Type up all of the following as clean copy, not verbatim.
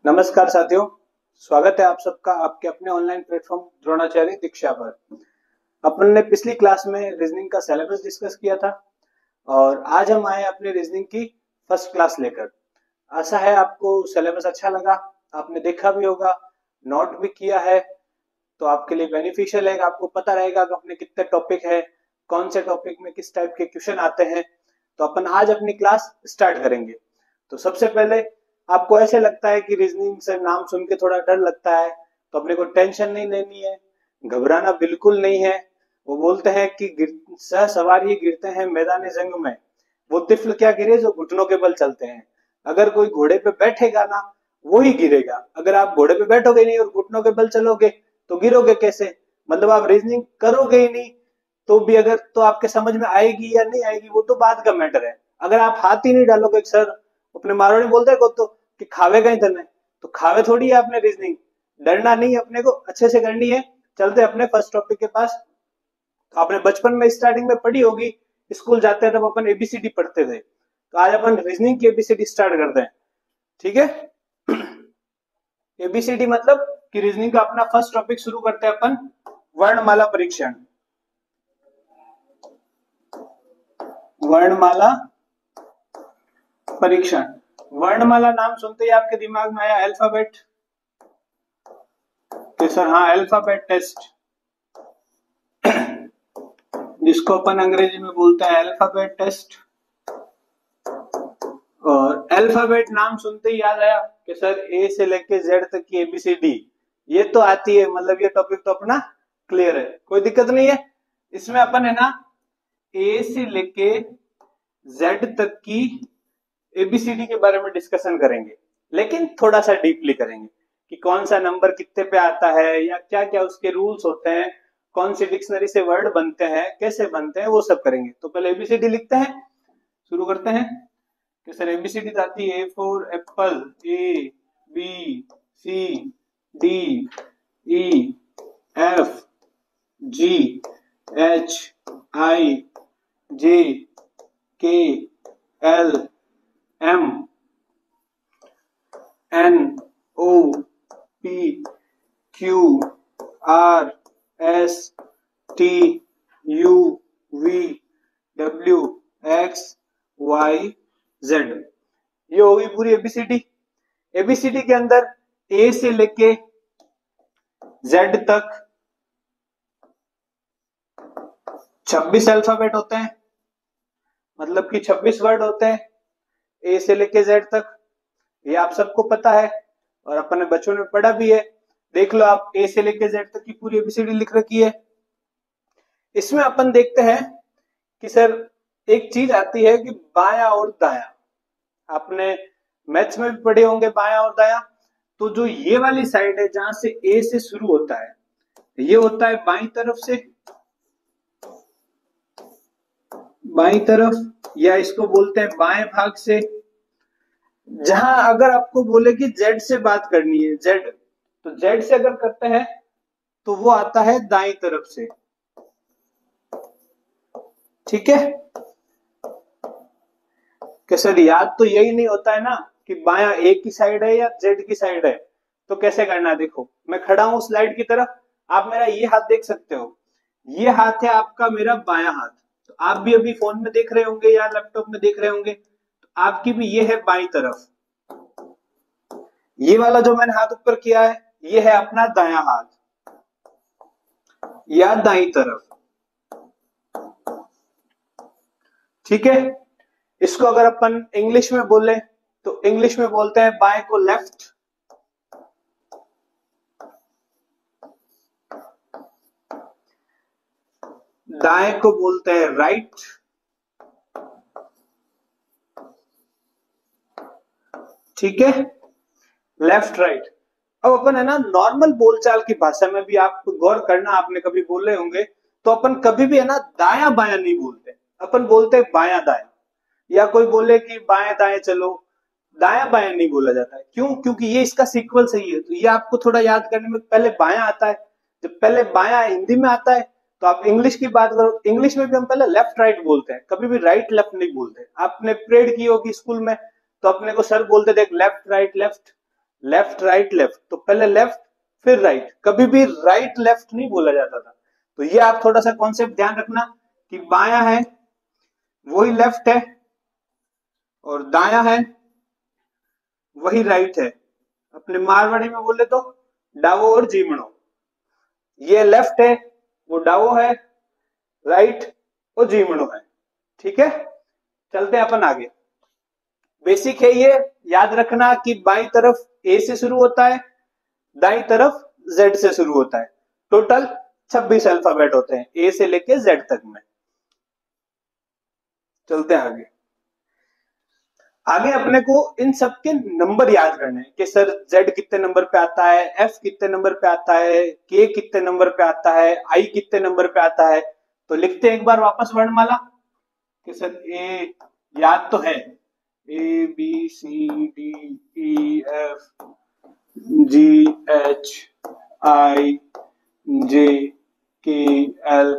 नमस्कार साथियों, स्वागत है आप सबका आपके अपने ऑनलाइन प्लेटफॉर्म द्रोणाचार्य दीक्षा पर। अपन ने पिछली क्लास में रीजनिंग का सिलेबस डिस्कस किया था और आज हम आए अपनी रीजनिंग की फर्स्ट क्लास लेकर। आशा है आपको सिलेबस अच्छा लगा, आपने देखा भी होगा, नोट भी किया है, तो आपके लिए बेनिफिशियल है। आपको पता रहेगा कि अपने कितने टॉपिक है, कौन से टॉपिक में किस टाइप के क्वेश्चन आते हैं। तो अपन आज अपनी क्लास स्टार्ट करेंगे। तो सबसे पहले आपको ऐसे लगता है कि रीजनिंग से नाम सुन के थोड़ा डर लगता है, तो अपने को टेंशन नहीं लेनी है, घबराना बिल्कुल नहीं है। वो बोलते हैं कि सह सवार ही गिरते हैं मैदान जंग में, वो तिफल क्या गिरे जो घुटनों के बल चलते हैं। अगर कोई घोड़े पे बैठेगा ना, वो ही गिरेगा। अगर आप घोड़े पे बैठोगे नहीं और घुटनों के बल चलोगे तो गिरोगे कैसे? मतलब आप रीजनिंग करोगे ही नहीं तो भी अगर तो आपके समझ में आएगी या नहीं आएगी वो तो बात का मैटर है। अगर आप हाथ ही नहीं डालोगे, सर अपने मारवाड़ी बोलते हैं तो कि खावे का ही धन है, तो खावे थोड़ी है आपने रीजनिंग। डरना नहीं, अपने को अच्छे से करनी है। चलते अपने फर्स्ट टॉपिक के पास। तो आपने बचपन में स्टार्टिंग में पढ़ी होगी, स्कूल जाते हैं तब अपन एबीसीडी पढ़ते थे। तो आज अपन रीजनिंग की एबीसीडी स्टार्ट करते हैं, ठीक है। एबीसीडी मतलब कि रीजनिंग का अपना फर्स्ट टॉपिक शुरू करते हैं अपन, वर्णमाला परीक्षण। वर्णमाला परीक्षण। वर्णमाला नाम सुनते ही आपके दिमाग में आया अल्फाबेट, कि सर हाँ अल्फाबेट टेस्ट, जिसको अपन अंग्रेजी में बोलते हैं अल्फाबेट टेस्ट। और अल्फाबेट नाम सुनते ही याद आया कि सर ए से लेके जेड तक की एबीसीडी ये तो आती है, मतलब ये टॉपिक तो अपना क्लियर है, कोई दिक्कत नहीं है। इसमें अपन है ना ए से लेके जेड तक की एबीसीडी के बारे में डिस्कशन करेंगे, लेकिन थोड़ा सा डीपली करेंगे कि कौन सा नंबर कितने पे आता है या क्या क्या उसके रूल्स होते हैं, कौन सी डिक्शनरी से वर्ड बनते हैं, कैसे बनते हैं, वो सब करेंगे। तो पहले एबीसीडी लिखते हैं, शुरू करते हैं कि सर एबीसीडी आती है A for apple, A B C D E F G H I J K L M N O P Q R S T U V W X Y Z. ये होगी पूरी ABCD. ABCD के अंदर ए से लेके Z तक 26 alphabet होते हैं, मतलब कि 26 वर्ड होते हैं ए से लेके जेड तक। ये आप सबको पता है और अपने बच्चों ने पढ़ा भी है। देख लो आप, ए से लेके जेड तक की पूरी एबीसीडी लिख रखी है। इसमें अपन देखते हैं कि सर एक चीज आती है कि बायां और दायां। आपने मैथ्स में भी पढ़े होंगे बायां और दायां। तो जो ये वाली साइड है जहां से ए से शुरू होता है, ये होता है बाईं तरफ से, बाईं तरफ, या इसको बोलते हैं बाएं भाग से। जहां अगर आपको बोले कि जेड से बात करनी है, जेड, तो जेड से अगर करते हैं तो वो आता है दाईं तरफ से, ठीक है। कि सर याद तो यही नहीं होता है ना कि बायां ए की साइड है या जेड की साइड है, तो कैसे करना है? देखो मैं खड़ा हूं स्लाइड की तरफ, आप मेरा ये हाथ देख सकते हो, ये हाथ है आपका मेरा बायां हाथ। तो आप भी अभी फोन में देख रहे होंगे या लैपटॉप में देख रहे होंगे, तो आपकी भी ये है बाईं तरफ। ये वाला जो मैंने हाथ ऊपर किया है ये है अपना दायां हाथ या दाईं तरफ, ठीक है। इसको अगर अपन इंग्लिश में बोले तो इंग्लिश में बोलते हैं बाएं को लेफ्ट, दाएं को बोलते हैं राइट, ठीक है, लेफ्ट राइट। अब अपन है ना नॉर्मल बोलचाल की भाषा में भी आप गौर करना, आपने कभी बोले होंगे, तो अपन कभी भी है ना दाया बाया नहीं बोलते, अपन बोलते हैं बाया दाया। या कोई बोले कि बाएं दाएं चलो, दाया बाया नहीं बोला जाता है। क्यों? क्योंकि ये इसका सीक्वल सही है। तो ये आपको थोड़ा याद करने में, पहले बाया आता है, जब पहले बाया हिंदी में आता है तो आप इंग्लिश की बात करो, इंग्लिश में भी हम पहले लेफ्ट राइट बोलते हैं, कभी भी राइट लेफ्ट नहीं बोलते। आपने प्रेड की होगी स्कूल में, तो अपने को सर बोलते थे left right left, left right left, तो पहले लेफ्ट फिर राइट, कभी भी राइट लेफ्ट नहीं बोला जाता था। तो ये आप थोड़ा सा कॉन्सेप्ट ध्यान रखना कि बायां है वही लेफ्ट है और दायां है वही राइट है। अपने मारवाड़ी में बोले तो डावो और जीमणो। ये लेफ्ट है वो डावो है, राइट वो जीमणो है। ठीक है, चलते हैं अपन आगे। बेसिक है ये, याद रखना कि बाई तरफ ए से शुरू होता है, दाई तरफ जेड से शुरू होता है। टोटल 26 अल्फाबेट होते हैं ए से लेके जेड तक में। चलते हैं आगे। आगे अपने को इन सब के नंबर याद करने हैं कि सर जेड कितने नंबर पे आता है, एफ कितने नंबर पे आता है, के कितने नंबर पे आता है, आई कितने नंबर पे आता है। तो लिखते हैं एक बार वापस वर्णमाला कि सर ए याद तो है, A B C D E F G H I J K L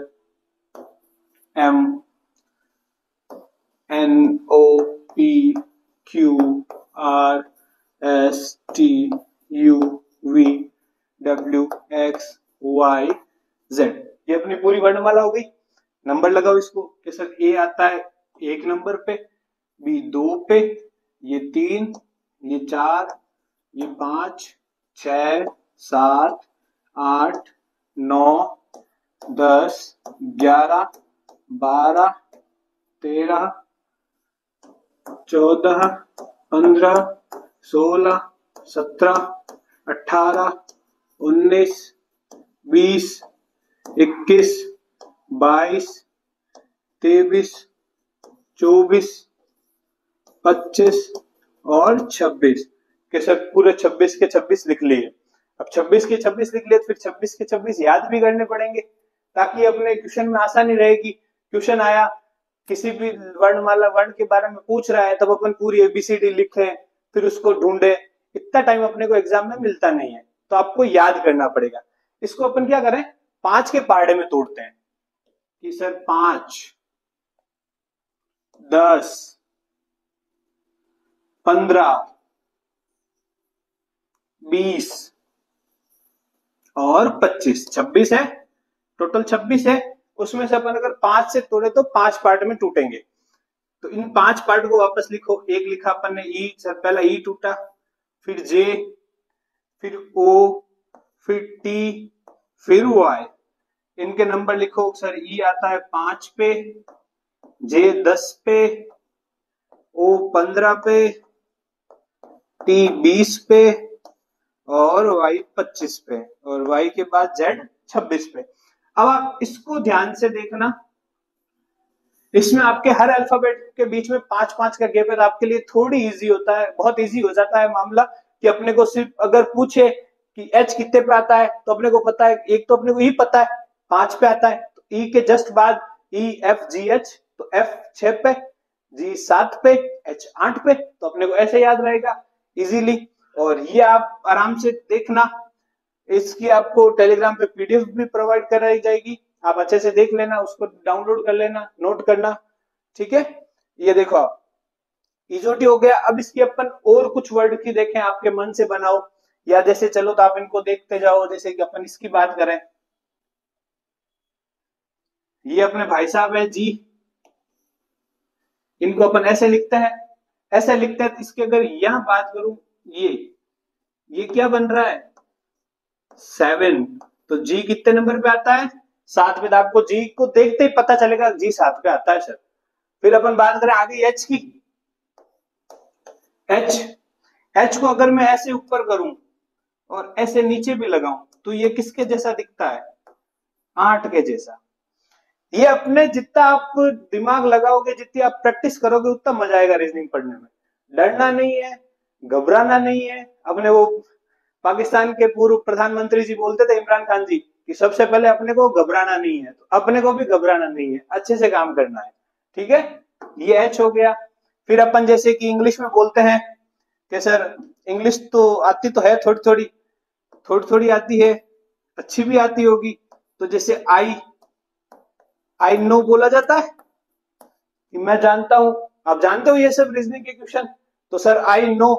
M N O P Q R S T U V W X Y Z. ये अपनी पूरी वर्णमाला हो गई। नंबर लगाओ इसको कि सर ए आता है 1 नंबर पे, बी 2 पे, ये 3, ये 4, ये 5, 6, 7, 8, 9, 10, 11, 12, 13, 14, 15, 16, 17, 18, 19, 20, 21, 22, 23, 24, 25 और 26 के सर पूरे 26 के 26 लिख लिए। अब 26 के 26 लिख लिए फिर 26 के 26 याद भी करने पड़ेंगे ताकि अपने क्वेश्चन में आसानी रहेगी। क्वेश्चन आया किसी भी वर्णमाला वर्ण के बारे में पूछ रहा है तब अपन पूरी एबीसीडी लिखें फिर उसको ढूंढे, इतना टाइम अपने को एग्जाम में मिलता नहीं है, तो आपको याद करना पड़ेगा। इसको अपन क्या करें 5 के पहाड़े में तोड़ते हैं कि सर 5, 10, 15, 20 और 25, 26 है, टोटल 26 है। उसमें से अपन अगर 5 से तोड़े तो 5 पार्ट में टूटेंगे। तो इन 5 पार्ट को वापस लिखो। एक लिखा अपन ने ई, सर पहला ई टूटा, फिर जे, फिर ओ, फिर टी, फिर वाई। इनके नंबर लिखो। सर ई आता है 5 पे, जे 10 पे, ओ 15 पे, टी 20 पे और वाई 25 पे और वाई के बाद जेड 26 पे। अब आप इसको ध्यान से देखना, इसमें आपके हर अल्फाबेट के बीच में 5-5 का गैप है तो आपके लिए थोड़ी इजी होता है, बहुत इजी हो जाता है मामला कि अपने को सिर्फ अगर पूछे कि एच कितने पे आता है तो अपने को पता है, एक तो अपने को ई पता है 5 पे आता है, तो ई के जस्ट बाद ई एफ जी एच, तो एफ 6 पे, जी 7 पे, एच 8 पे, तो अपने को ऐसे याद रहेगा इजीली। और ये आप आराम से देखना, इसकी आपको टेलीग्राम पे पीडीएफ भी प्रोवाइड कराई जाएगी, आप अच्छे से देख लेना, उसको डाउनलोड कर लेना, नोट करना। ठीक है, ये देखो आप इजोटी हो गया। अब इसकी अपन और कुछ वर्ड की देखें, आपके मन से बनाओ या जैसे चलो तो आप इनको देखते जाओ। जैसे कि अपन इसकी बात करें, ये अपने भाई साहब है जी, इनको अपन ऐसे लिखते हैं, ऐसे लिखते हैं। इसकी अगर यहां बात करूं, ये क्या बन रहा है 7, तो जी कितने नंबर पे आता है 7 पे। तो आपको जी को देखते ही पता चलेगा जी 7 पे आता है सर। फिर अपन बात करें आगे एच की, एच को अगर मैं ऐसे ऊपर करूं और ऐसे नीचे भी लगाऊं तो ये किसके जैसा दिखता है 8 के जैसा। ये अपने जितना आप दिमाग लगाओगे, जितनी आप प्रैक्टिस करोगे उतना मजा आएगा रीजनिंग पढ़ने में। डरना नहीं है, घबराना नहीं है। अपने वो पाकिस्तान के पूर्व प्रधानमंत्री जी बोलते थे, इमरान खान जी, कि सबसे पहले अपने को घबराना नहीं है, तो अपने को भी घबराना नहीं है, अच्छे से काम करना है। ठीक है, ये एच हो गया। फिर अपन जैसे कि इंग्लिश में बोलते हैं कि सर इंग्लिश तो आती तो है थोड़ी थोड़ी आती है, अच्छी भी आती होगी। तो जैसे आई नो बोला जाता है कि मैं जानता हूं, आप जानते हो ये सब रीजनिंग के क्वेश्चन। तो सर आई नो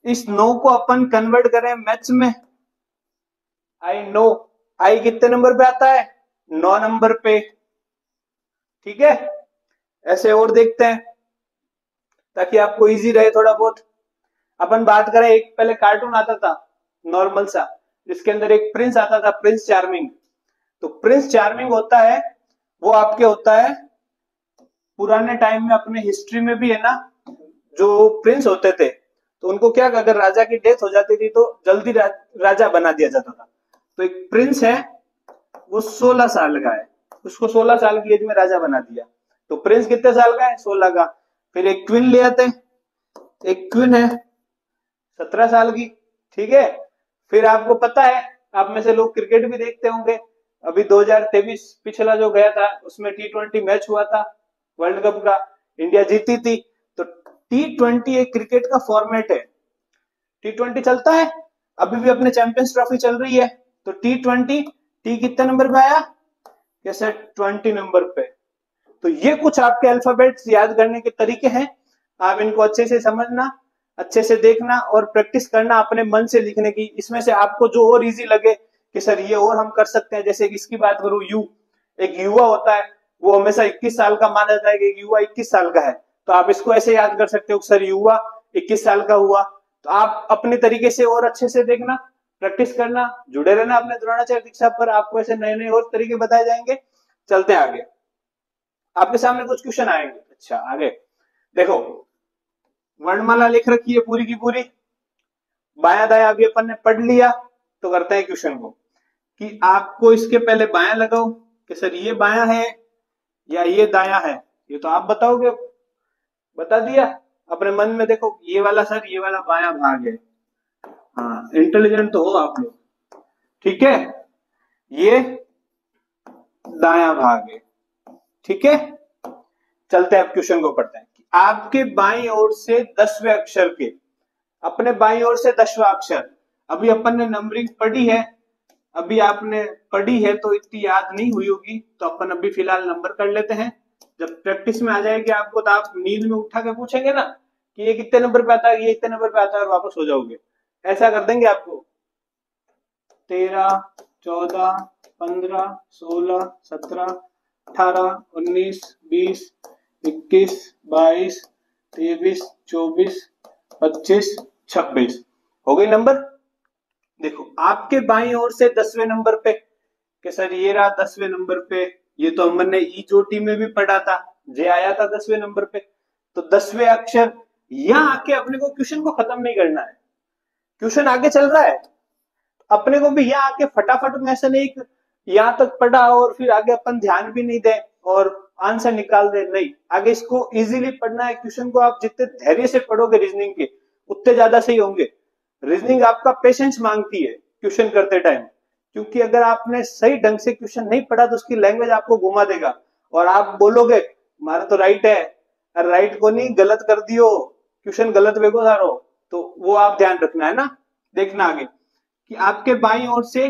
इस नो को अपन कन्वर्ट करें मैथ्स में, आई नो, आई कितने नंबर पे आता है, 9 नंबर पे। ठीक है, ऐसे और देखते हैं ताकि आपको इजी रहे थोड़ा बहुत। अपन बात करें, एक पहले कार्टून आता था नॉर्मल सा, जिसके अंदर एक प्रिंस आता था, प्रिंस चार्मिंग। तो प्रिंस चार्मिंग होता है, वो आपके होता है पुराने टाइम में, अपने हिस्ट्री में भी है ना, जो प्रिंस होते थे तो उनको क्या, अगर राजा की डेथ हो जाती थी तो जल्दी राजा बना दिया जाता था। तो एक प्रिंस है, वो 16 साल का है, उसको 16 साल की एज में राजा बना दिया। तो प्रिंस कितने साल का है, 16 का। फिर एक क्वीन ले आते हैं, एक क्वीन है 17 साल की। ठीक है, फिर आपको पता है, आप में से लोग क्रिकेट भी देखते होंगे, अभी 2023 पिछला जो गया था उसमें T20 मैच हुआ था वर्ल्ड कप का, इंडिया जीती थी। तो T20 एक क्रिकेट का फॉर्मेट है, T20 चलता है, अभी भी अपने चैंपियंस ट्रॉफी चल रही है। तो T20, टी कितने नंबर पे आया, कैसे 20 नंबर पे। तो ये कुछ आपके अल्फाबेट्स याद करने के तरीके हैं, आप इनको अच्छे से समझना, अच्छे से देखना और प्रैक्टिस करना अपने मन से लिखने की। इसमें से आपको जो और इजी लगे कि सर ये और हम कर सकते हैं, जैसे कि इसकी बात करूं, यू, एक युवा होता है, वो हमेशा 21 साल का माना जाता है कि एक युवा 21 साल का है। तो आप इसको ऐसे याद कर सकते हो, सर युवा 21 साल का हुआ। तो आप अपने तरीके से और अच्छे से देखना, प्रैक्टिस करना, जुड़े रहना अपने द्रोणाचार्य दीक्षा पर, आपको ऐसे नए नए और तरीके बताए जाएंगे। चलते हैं आगे, आपके सामने कुछ क्वेश्चन आएंगे। अच्छा, आगे देखो, वर्णमाला लिख रखी है पूरी की पूरी, बाया दाया अभी अपन ने पढ़ लिया। तो करते हैं क्वेश्चन को, कि आपको इसके पहले बाया लगाओ कि सर ये बाया है या ये दाया है, ये तो आप बताओगे। बता दिया अपने मन में, देखो ये वाला सर, ये वाला बाया भाग है। हाँ, इंटेलिजेंट तो हो आप लोग। ठीक है, ये दाया भाग है। ठीक है, चलते हैं अब क्वेश्चन को पढ़ते हैं। आपके बाईं ओर से 10वें अक्षर के, अपने बाईं ओर से 10वां अक्षर, अभी अपन ने नंबरिंग पढ़ी है, अभी आपने पढ़ी है तो इतनी याद नहीं हुई होगी, तो अपन अभी फिलहाल नंबर कर लेते हैं। जब प्रैक्टिस में आ जाएगी आपको, तो आप नींद में उठा के पूछेंगे ना कि ये कितने नंबर पे आता है, ये इतने नंबर पे आता है, और वापस हो जाओगे। ऐसा कर देंगे आपको, 13, 14, 15, 16, 17, 18, 19, 20, 21, 22, 23, 24, 25, 26 हो गई नंबर। देखो आपके बाईं ओर से 10वें नंबर पे, कि सर ये रहा 10वें नंबर पे, ये तो हमने ई चोटी में भी पढ़ा था, जे आया था 10वें नंबर पे। तो 10वें अक्षर, यहां आके अपने को क्वेश्चन को खत्म नहीं करना है, क्वेश्चन आगे चल रहा है, अपने को भी यहाँ आके फटाफट में ऐसा नहीं यहाँ तक पढ़ा और फिर आगे अपन ध्यान भी नहीं दे और आंसर निकाल दे, नहीं, आगे इसको इजीली पढ़ना है। क्वेश्चन को आप जितने धैर्य से पढ़ोगे रीजनिंग के, उतने ज्यादा सही होंगे। रीजनिंग आपका पेशेंस मांगती है क्वेश्चन करते टाइम, क्योंकि अगर आपने सही ढंग से क्वेश्चन नहीं पढ़ा तो उसकी लैंग्वेज आपको घुमा देगा और आप बोलोगे हमारा तो राइट है, अरे राइट को नहीं गलत कर दियो, क्वेश्चन गलत वे को सारो। तो वो आप ध्यान रखना है ना। देखना आगे कि आपके बाईं ओर से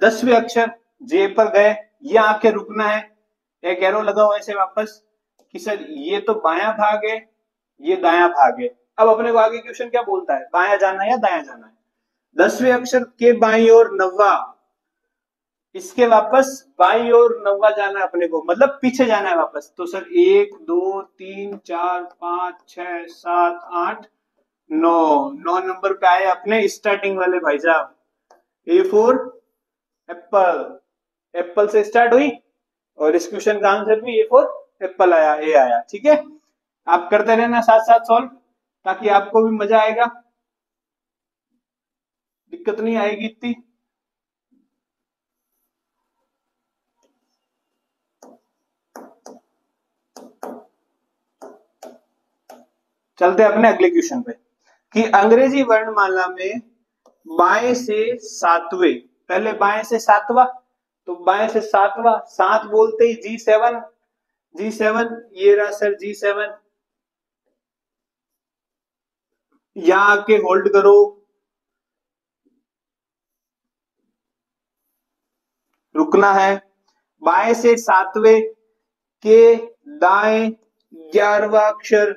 10वें अक्षर जे पर गए, ये आके रुकना है, एक एरो लगाओ ऐसे वापस कि सर ये तो बायां भाग है, ये दायां भाग है। अब अपने को आगे क्वेश्चन क्या बोलता है, बायां जाना है या दायां जाना है। 10वें अक्षर के बाईं ओर 9वां, इसके वापस बाईं ओर 9वां जाना है अपने को, मतलब पीछे जाना है वापस। तो सर 1, 2, 3, 4, 5, 6, 7, 8, 9, 9 नंबर पे आए अपने स्टार्टिंग वाले भाई साहब। ए फॉर एप्पल, एप्पल से स्टार्ट हुई और इस क्वेश्चन का आंसर भी ए फॉर एप्पल आया, ए आया। ठीक है, आप करते रहना साथ साथ सॉल्व, ताकि आपको भी मजा आएगा, दिक्कत नहीं आएगी इतनी। चलते अपने अगले क्वेश्चन पे, कि अंग्रेजी वर्णमाला में बाएं से 7वें, पहले बाएं से 7वां, तो बाएं से 7वां, 7 बोलते ही G7, G7 ये रहा सर G7, यहां आके होल्ड करो, रुकना है। बाएं से 7वें के दाएं 11वां अक्षर,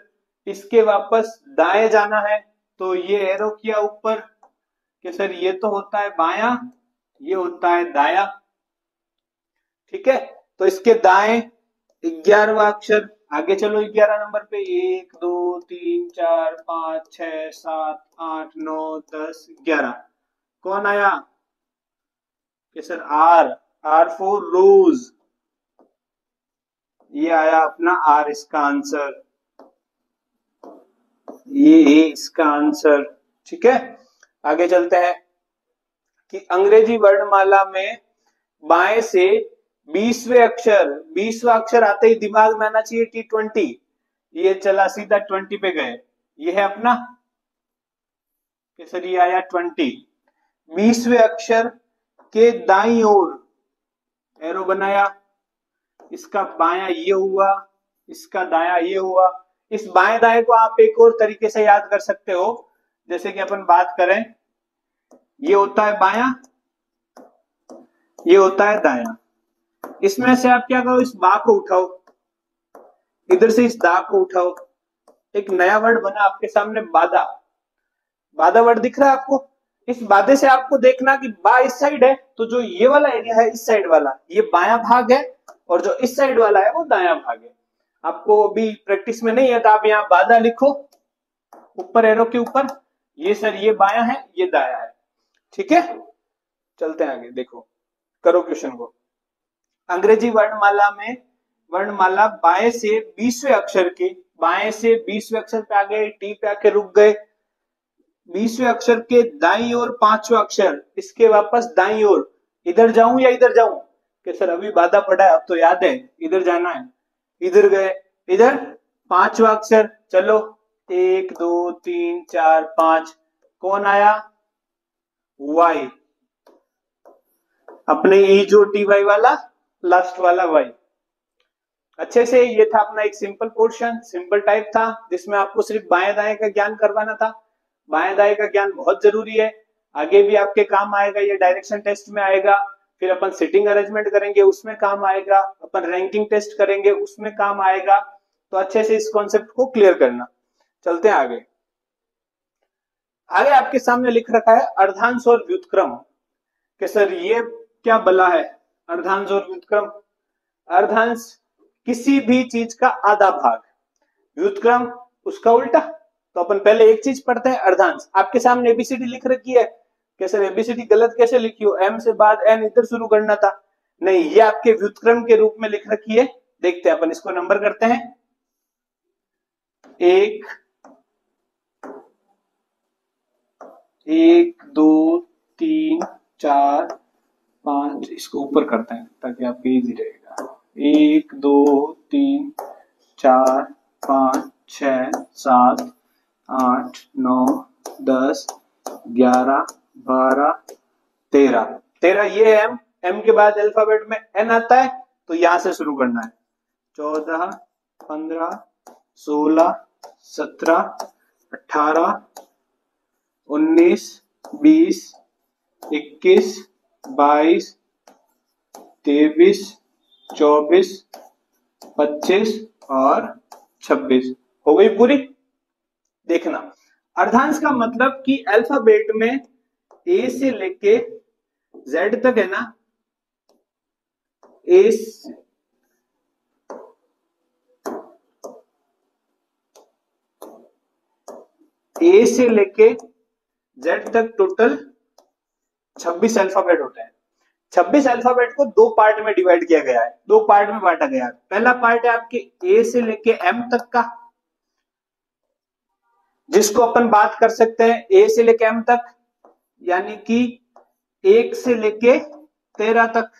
इसके वापस दाएं जाना है, तो ये एरो किया ऊपर कि सर ये तो होता है बायां, ये होता है दाया। ठीक है, तो इसके दाएं 11वां अक्षर, आगे चलो 11 नंबर पे 1 2 3 4 5 6 7 8 9 10 11, कौन आया कि सर आर, आर फॉर रोज, ये आया अपना आर इसका आंसर, ये है इसका आंसर। ठीक है, आगे चलते हैं कि अंग्रेजी वर्णमाला में बाएं से 20वें अक्षर, 20वां अक्षर आते ही दिमाग में आना चाहिए T20, ये चला सीधा 20 पे गए, ये है अपना कि सर ये आया 20। 20वें अक्षर के दाईं ओर एरो बनाया, इसका बायां ये हुआ, इसका दायां ये हुआ। इस बाएं दाएं को आप एक और तरीके से याद कर सकते हो, जैसे कि अपन बात करें, ये होता है बायां, ये होता है दायां। इसमें से आप क्या करो, इस बा को उठाओ, इधर से इस दा को उठाओ, एक नया वर्ड बना आपके सामने बादा। बादा वर्ड दिख रहा है आपको? इस बादे से आपको देखना कि बा इस साइड है, तो जो ये वाला एरिया है इस साइड वाला, ये बायां भाग है, और जो इस साइड वाला है वो दायां भाग है। आपको अभी प्रैक्टिस में नहीं है तो आप यहाँ बादा लिखो ऊपर एरो के ऊपर, ये सर ये बायां है, ये दायां है। ठीक है, चलते हैं आगे, देखो करो क्वेश्चन को। अंग्रेजी वर्णमाला में वर्णमाला बाएं से 20वें अक्षर के, बाएं से 20वें अक्षर पे आ गए, टी पे आके रुक गए। 20वें अक्षर के दाईं ओर 5वां अक्षर, इसके वापस दाईं ओर, इधर जाऊं या इधर जाऊं कि सर अभी बाधा पड़ा है, अब तो याद है इधर जाना है, इधर गए, इधर 5वां अक्षर, चलो 1 2 3 4 5, कौन आया? वाई, अपने ई जो टी वाई वाला लास्ट वाला वाई। अच्छे से, ये था अपना एक सिंपल पोर्शन, सिंपल टाइप था, जिसमें आपको सिर्फ बाएं दाएं का ज्ञान करवाना था। बाएं दाएं का ज्ञान बहुत जरूरी है, आगे भी आपके काम आएगा, ये डायरेक्शन टेस्ट में आएगा, फिर अपन सिटिंग अरेंजमेंट करेंगे उसमें काम आएगा, अपन रैंकिंग टेस्ट करेंगे उसमें काम आएगा। तो अच्छे से इस कॉन्सेप्ट को क्लियर करना। चलते हैं आगे। आगे आपके सामने लिख रखा है अर्धांश और व्युत्क्रम, कि सर ये क्या बला है अर्धांश और व्युत्क्रम? अर्धांश किसी भी चीज का आधा भाग, व्युत्क्रम उसका उल्टा। तो अपन पहले एक चीज पढ़ते हैं, अर्धांश। आपके सामने एबीसीडी लिख रखी है कि सर एबीसीडी गलत कैसे लिखी हो, एम से बाद एन इधर शुरू करना था, नहीं, ये आपके व्युत्क्रम के रूप में लिख रखी है। देखते हैं अपन इसको नंबर करते हैं, 1 2 3 4 5, इसको ऊपर करते हैं ताकि आपको इजी रहेगा। 1 2 3 4 5 6 7 8 9 10 11 12 13, 13 ये एम, एम के बाद अल्फाबेट में एन आता है, तो यहां से शुरू करना है। 14 15 16 17 18 19 20 21 22 23 24 25 और 26, हो गई पूरी। देखना, अर्धांश का मतलब कि अल्फाबेट में ए से लेके जेड तक है ना, ए से लेके जेड तक टोटल 26 अल्फाबेट होते हैं। 26 अल्फाबेट को दो पार्ट में डिवाइड किया गया है, दो पार्ट में बांटा गया है। पहला पार्ट है आपके ए से लेके एम तक का, जिसको अपन बात कर सकते हैं ए से लेके एम तक, यानी कि 1 से लेके 13 तक,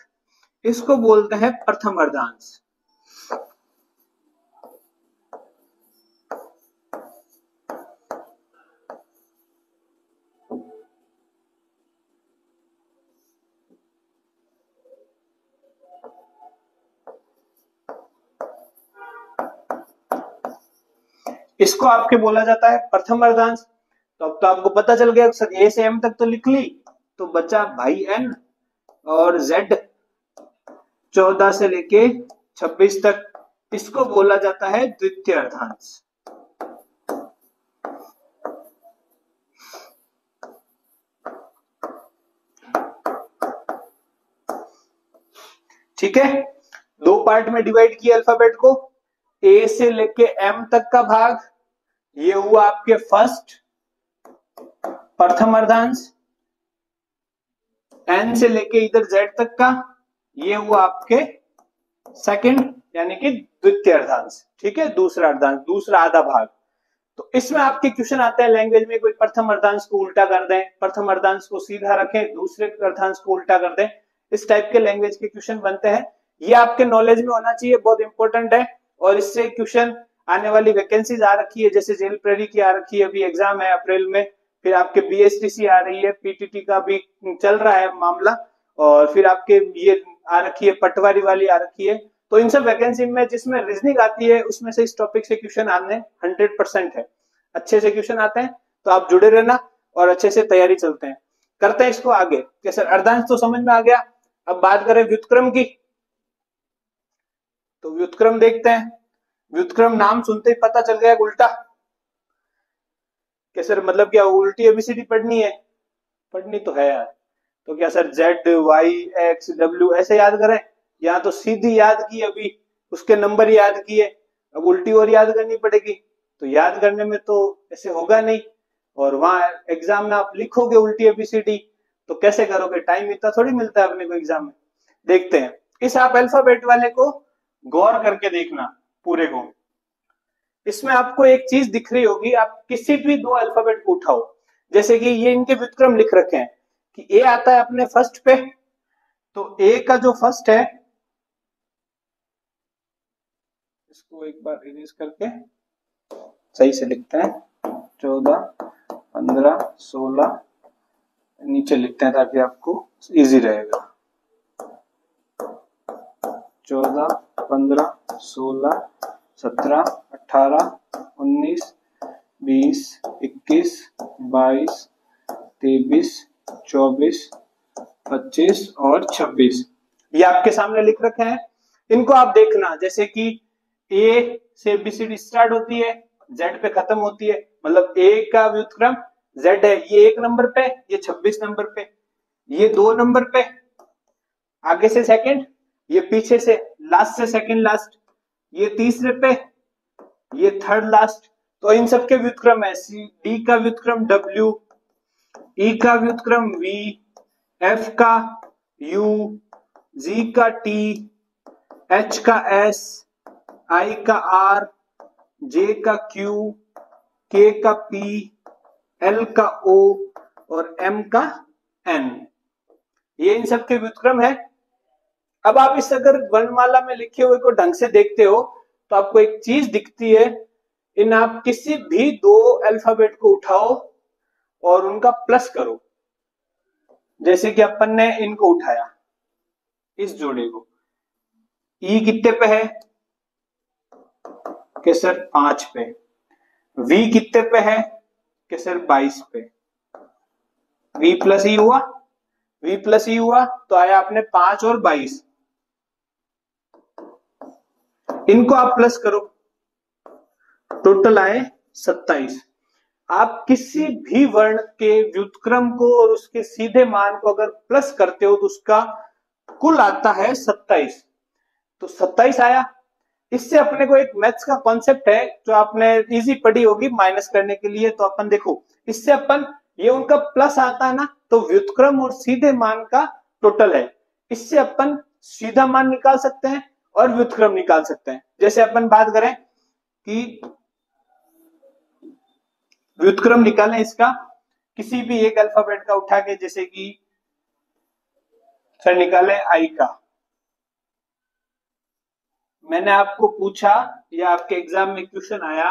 इसको बोलते हैं प्रथम अर्धांश। इसको आपके बोला जाता है प्रथम अर्धांश। तो अब तो आपको पता चल गया सर ए से एम तक तो लिख ली, तो बचा भाई एन और जेड 14 से लेके 26 तक, इसको बोला जाता है द्वितीय अर्धांश। ठीक है, दो पार्ट में डिवाइड किया अल्फाबेट को, ए से लेके एम तक का भाग, ये हुआ आपके फर्स्ट प्रथम अर्धांश, एन से लेके इधर जेड तक का, ये हुआ आपके सेकंड यानी कि द्वितीय अर्धांश, ठीक है, दूसरा अर्धांश, दूसरा आधा भाग। तो इसमें आपके क्वेश्चन आते हैं लैंग्वेज में, कोई प्रथम अर्धांश को उल्टा कर दें, प्रथम अर्धांश को सीधा रखें, दूसरे अर्धांश को उल्टा कर दें, इस टाइप के लैंग्वेज के क्वेश्चन बनते हैं। ये आपके नॉलेज में होना चाहिए, बहुत इंपॉर्टेंट है। और इससे क्वेश्चन आने वाली वैकेंसीज आ रखी है, जैसे जेल प्रेरी की आ रखी है, अभी एग्जाम है अप्रैल में, फिर आपके बीएसटीसी आ रही है, पीटीटी का भी चल रहा है मामला, और फिर आपके ये आ रखी है पटवारी वाली आ रखी है। तो इन सब वैकेंसी में जिसमें रीजनिंग आती है उसमें से इस टॉपिक से क्वेश्चन आने 100% है, अच्छे से क्वेश्चन आते हैं। तो आप जुड़े रहना और अच्छे से तैयारी चलते हैं, करते हैं इसको आगे। कि सर अर्धांश तो समझ में आ गया, अब बात करें व्युत्क्रम की। तो व्युत्क्रम देखते हैं। व्युत्क्रम नाम सुनते ही पता चल गया उल्टा, कि सर मतलब क्या उल्टी एबीसीडी पढ़नी है? पढ़नी तो है यार। तो क्या sir Z Y X W ऐसे याद करें? यहाँ तो सीधी याद की, अभी उसके नंबर याद किए, अब उल्टी और याद करनी पड़ेगी। तो याद करने में तो ऐसे होगा नहीं, और वहां एग्जाम में आप लिखोगे उल्टी एबीसीडी तो कैसे करोगे? टाइम इतना थोड़ी मिलता है अपने को एग्जाम में। देखते हैं, इस आप अल्फाबेट वाले को गौर करके देखना पूरे को। इसमें आपको एक चीज दिख रही होगी, आप किसी भी दो अल्फाबेट को उठाओ, जैसे कि ये इनके व्युत्क्रम लिख रखे हैं कि ए आता है अपने फर्स्ट पे, तो ए का जो फर्स्ट है, इसको एक बार इरेज करके सही से लिखते हैं, 14, 15, 16 नीचे लिखते हैं ताकि आपको इजी रहेगा। 14, 15, 16, 17, 18, 19, 20, 21, 22, 23, 24, 25 और 26 ये आपके सामने लिख रखे हैं। इनको आप देखना, जैसे कि ए से एबीसीडी स्टार्ट होती है, जेड पे खत्म होती है, मतलब ए का व्युत्क्रम जेड है, ये 1 नंबर पे, ये 26 नंबर पे, ये 2 नंबर पे, आगे से सेकंड, ये पीछे से लास्ट से सेकंड लास्ट, ये तीसरे पे, ये थर्ड लास्ट। तो इन सब के व्युत्क्रम है, डी का व्युत्क्रम डब्ल्यू, ई का व्युत्क्रम वी, एफ का यू, जी का टी, एच का एस, आई का आर, जे का क्यू, के का पी, एल का ओ और एम का एन, ये इन सब के व्युत्क्रम है। अब आप इस अगर वर्णमाला में लिखे हुए को ढंग से देखते हो तो आपको एक चीज दिखती है, इन आप किसी भी दो अल्फाबेट को उठाओ और उनका प्लस करो। जैसे कि अपन ने इनको उठाया, इस जोड़े को, ई कितने पे है? कि सर 5 पे। वी कितने पे है? कि सर 22 पे। वी प्लस ई हुआ, वी प्लस ई हुआ तो आया आपने 5 और 22, इनको आप प्लस करो, टोटल आए 27। आप किसी भी वर्ण के व्युत्क्रम को और उसके सीधे मान को अगर प्लस करते हो तो उसका कुल आता है 27। तो 27 आया। इससे अपने को एक मैथ्स का कॉन्सेप्ट है जो आपने इजी पढ़ी होगी माइनस करने के लिए। तो अपन देखो, इससे अपन ये उनका प्लस आता है ना, तो व्युत्क्रम और सीधे मान का टोटल है। इससे अपन सीधा मान निकाल सकते हैं और व्युत्क्रम निकाल सकते हैं। जैसे अपन बात करें कि व्युत्क्रम निकालें इसका, किसी भी एक अल्फाबेट का उठा के, जैसे कि सर निकाले आई का। मैंने आपको पूछा या आपके एग्जाम में क्वेश्चन आया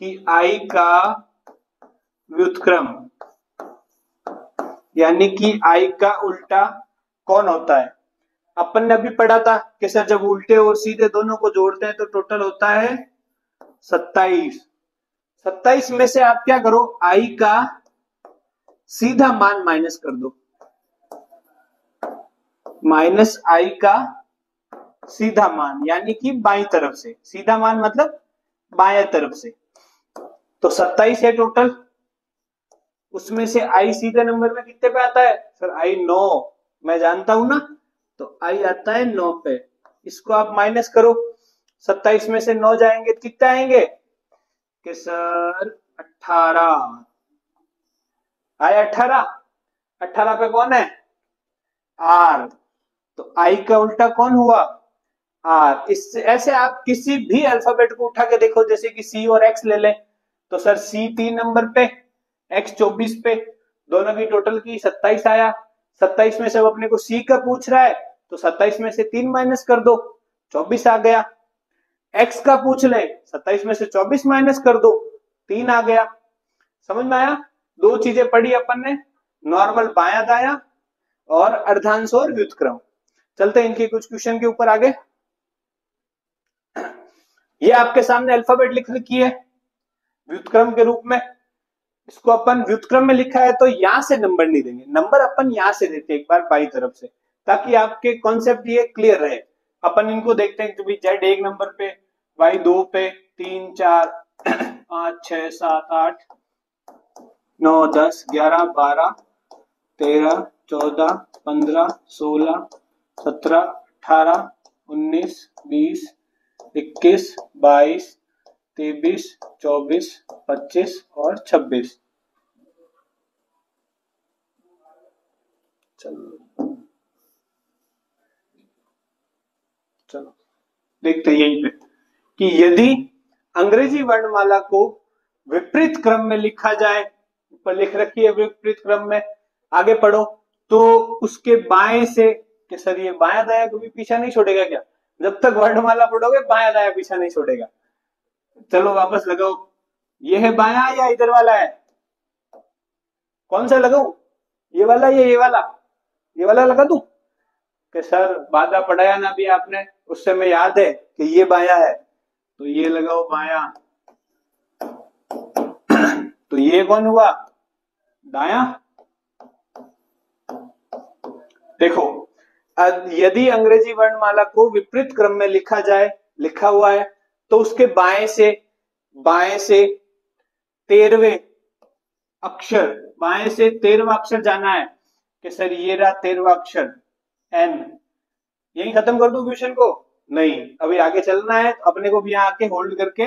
कि आई का व्युत्क्रम यानी कि आई का उल्टा कौन होता है? अपन ने अभी पढ़ा था कि सर जब उल्टे और सीधे दोनों को जोड़ते हैं तो टोटल होता है 27। 27 में से आप क्या करो, आई का सीधा मान माइनस कर दो, माइनस आई का सीधा मान यानी कि बाईं तरफ से, सीधा मान मतलब बाएं तरफ से। तो 27 है टोटल, उसमें से आई सीधे नंबर में कितने पे आता है? सर आई 9, मैं जानता हूं ना, तो आई आता है 9 पे। इसको आप माइनस करो, 27 में से 9 जाएंगे तो कितने आएंगे कि सर 18 आए। 18 पे कौन है आर, तो आई का उल्टा कौन हुआ आर। इससे ऐसे आप किसी भी अल्फाबेट को उठा के देखो, जैसे कि सी और एक्स ले लें, तो सर सी 3 नंबर पे, एक्स 24 पे, दोनों की टोटल की 27 आया। 27 में से अब अपने को सी का पूछ रहा है, तो 27 में से 3 माइनस कर दो, 24 आ गया। एक्स का पूछ ले, 27 में से 24 माइनस कर दो, 3 आ गया। समझ में आया? दो चीजें पढ़ी अपन ने, नॉर्मल बाया दाया और अर्धांश और व्युत्क्रम। चलते हैं इनके कुछ क्वेश्चन के ऊपर आगे। ये आपके सामने अल्फाबेट लिख रखी है व्युत्क्रम के रूप में। इसको अपन व्युत्क्रम में लिखा है तो यहां से नंबर नहीं देंगे, नंबर अपन यहां से देते हैं एक बार बाई तरफ से, ताकि आपके कॉन्सेप्ट ये क्लियर रहे। अपन इनको देखते हैं कि जेड 1 नंबर पे, वाई 2 पे, 3 4 5 6 7 8 9 10 11 12 13 14 15 16 17 18 19 20 21 22 23 24 25 और 26। चलो देखते हैं यहीं पे कि यदि अंग्रेजी वर्णमाला को विपरीत क्रम में लिखा जाए, ऊपर लिख रखी है विपरीत क्रम में, आगे पढ़ो, तो उसके बाएं से, कि सर ये बायां दाया कभी पीछा नहीं छोड़ेगा क्या? जब तक वर्णमाला पढ़ोगे बायां दाया पीछा नहीं छोड़ेगा। चलो वापस लगाओ, ये है बायां या इधर वाला है? कौन सा लगाऊं, ये वाला या ये वाला? ये वाला लगा दूं? कि सर बाधा पढ़ाया ना भी आपने, उससे में याद है कि ये बायां है, तो ये लगाओ बायां। तो ये कौन हुआ दायां। देखो यदि अंग्रेजी वर्णमाला को विपरीत क्रम में लिखा जाए, लिखा हुआ है, तो उसके बाएं से 13वें अक्षर, बाएं से 13वां अक्षर जाना है कि सर ये रहा 13वां अक्षर एन। यही खत्म कर दूं क्वेश्चन को? नहीं, अभी आगे चलना है, अपने को भी यहाँ आके होल्ड करके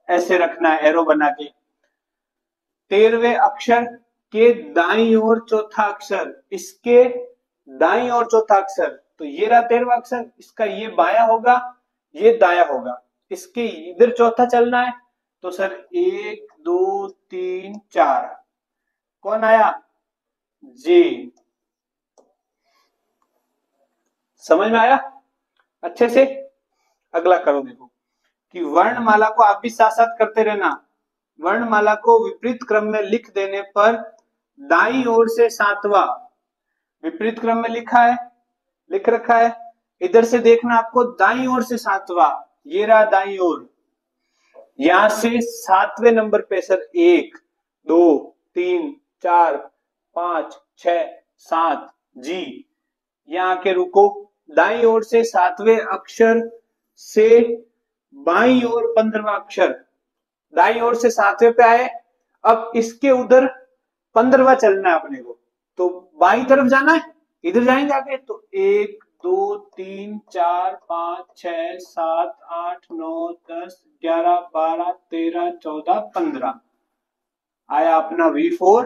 ऐसे रखना है एरो बना के। 13वें अक्षर के दाईं ओर चौथा अक्षर, इसके दाईं ओर चौथा अक्षर, तो ये रहा 13वां अक्षर, इसका ये बायां होगा, ये दायां होगा, इसके इधर चौथा चलना है, तो सर 1 2 3 4 कौन आया जे। समझ में आया अच्छे से? अगला करो, देखो कि वर्णमाला को आप भी साथ साथ करते रहना। वर्णमाला को विपरीत क्रम में लिख देने पर दाईं ओर से 7वां, विपरीत क्रम में लिखा है, लिख रखा है, इधर से देखना आपको दाईं ओर से 7वां, ये रहा दाईं ओर, यहां से 7वें नंबर पे सर 1 2 3 4 5 6 7 जी, यहां के रुको, दाईं ओर से 7वें अक्षर से बाईं ओर 15वां अक्षर, दाईं ओर से 7वें पे आए, अब इसके उधर 15वां चलना है अपने को, तो बाईं तरफ जाना है, इधर जाएंगे आगे, तो 1 2 3 4 5 6 7 8 9 10 11 12 13 14 15 आया अपना V4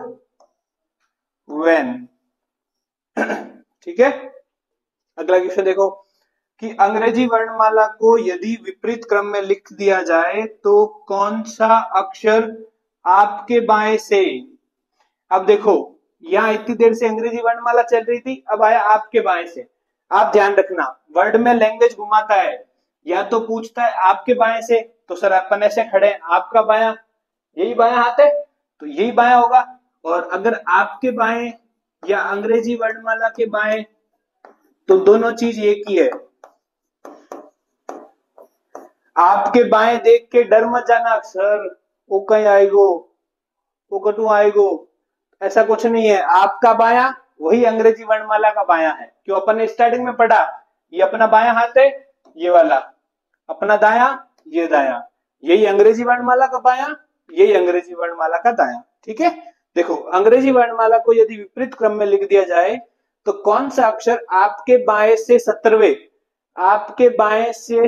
when। ठीक है, अगला क्वेश्चन देखो कि अंग्रेजी वर्णमाला को यदि विपरीत क्रम में लिख दिया जाए तो कौन सा अक्षर आपके बाएं से। अब देखो यहां इतनी देर से अंग्रेजी वर्णमाला चल रही थी, अब आया आपके बाएं से। आप ध्यान रखना वर्ड में लैंग्वेज घुमाता है, या तो पूछता है आपके बाएं से, तो सर अपन ऐसे खड़े हैं, आपका बायां, यही बायां हाथ है, तो यही बायां होगा। और अगर आपके बाएं या अंग्रेजी वर्णमाला के बाएं, तो दोनों चीज एक ही है। आपके बाएं देख के डर मत जाना, सर वो कहीं आएगो, वो कटू आएगो, ऐसा कुछ नहीं है। आपका बायां वही अंग्रेजी वर्णमाला का बायां है, क्यों अपन ने स्टार्टिंग में पढ़ा, ये अपना बायां हाथ है, ये वाला अपना दायां, ये दायां, यही अंग्रेजी वर्णमाला का बायां, यही अंग्रेजी वर्णमाला का दायां। ठीक है, देखो अंग्रेजी वर्णमाला को यदि विपरीत क्रम में लिख दिया जाए तो कौन सा अक्षर आपके बाएं से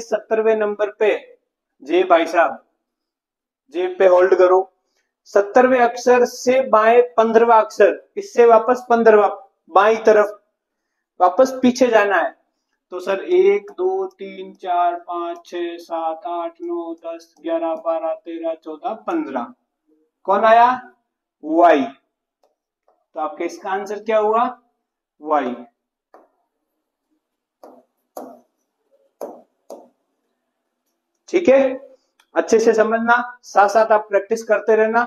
17वें नंबर पे, जे भाई साहब जे पे होल्ड करो, 17वें अक्षर से बाएं 15वां अक्षर, इससे वापस 15वां बाई तरफ वापस पीछे जाना है। तो सर 1 2 3 4 5 6 7 8 9 10 11 12 13 14 15, कौन आया? y। तो आपके इसका आंसर क्या हुआ? y। ठीक है, अच्छे से समझना, साथ साथ आप प्रैक्टिस करते रहना।